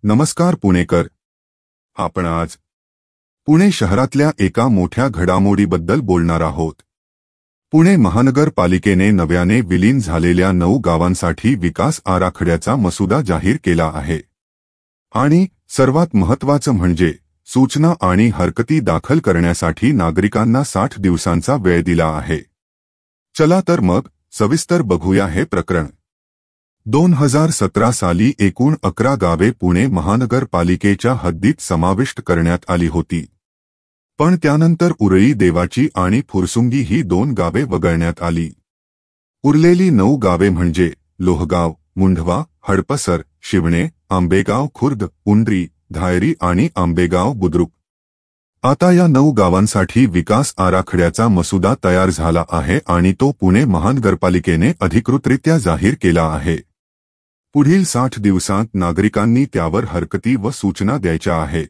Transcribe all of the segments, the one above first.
नमस्कार पुणेकर. आपण आज पुणे शहरातल्या एका मोठ्या घडामोडीबद्दल बोलणार आहोत. पुणे महानगरपालिकेने नव्याने विलीन झालेल्या 9 गावांसाठी विकास आराखड्याचा मसुदा जाहीर केला आहे. आणि सर्वात महत्त्वाचं म्हणजे सूचना आणि हरकती दाखल करण्यासाठी नागरिकांना 60 दिवसांचा वेळ दिला आहे. चला तर मग सविस्तर बघूया हे प्रकरण. 2017 साली एकूण 11 गावे पुणे महानगरपालिकेच्या हद्दीत समाविष्ट करण्यात आली होती. पण त्यानंतर उरळी, देवाची आणि फुरसुंगी ही 2 गावे वगळण्यात आली. उरलेली 9 गावे म्हणजे लोहगाव, मुंढवा, हडपसर, शिवणे, आंबेगाव खुर्द, उंडरी, धायरी आणि आंबेगाव बुद्रुक. आता या 9 गावांसाठी विकास आराखड्याचा मसुदा तयार झाला आहे आणि तो पुणे महानगरपालिकेने अधिकृतरित्या जाहीर केला आहे. पुढील 60 दिवसांत नागरिकांनी त्यावर हरकती व सूचना द्यायच्या आहेत.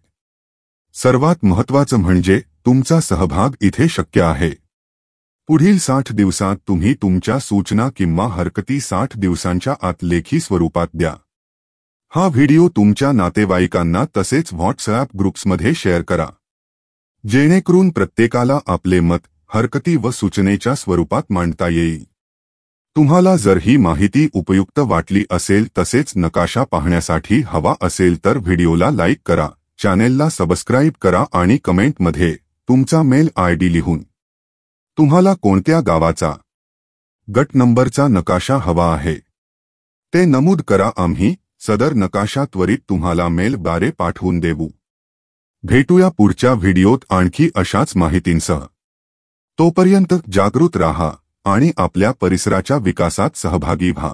सर्वात महत्त्वाचं म्हणजे तुमचा सहभाग इथे शक्य आहे. पुढील 60 दिवसांत तुम्ही तुमच्या सूचना किंवा हरकती 60 दिवसांच्या आत लेखी स्वरूपात द्या. हा व्हिडिओ तुमच्या नातेवाईकांना तसेच व्हॉट्सॲप ग्रुप्समध्ये शेअर करा, जेणेकरून प्रत्येकाला आपले मत, हरकती व सूचनेच्या स्वरूपात मांडता येईल. तुम्हाला जर ही माहिती उपयुक्त वाटली असेल तसेच नकाशा पाहण्यासाठी हवा असेल तर व्हिडिओला लाईक करा, चॅनेलला सबस्क्राईब करा आणि कमेंटमध्ये तुमचा मेल आयडी लिहून तुम्हाला कोणत्या गावाचा, गट नंबरचा नकाशा हवा आहे ते नमूद करा. आम्ही सदर नकाशा त्वरित तुम्हाला मेलद्वारे पाठवून देऊ. भेटूया पुढच्या व्हिडिओत आणखी अशाच माहितींसह. तोपर्यंत जागृत राहा आणि आपल्या परिसराच्या विकासात सहभागी व्हा.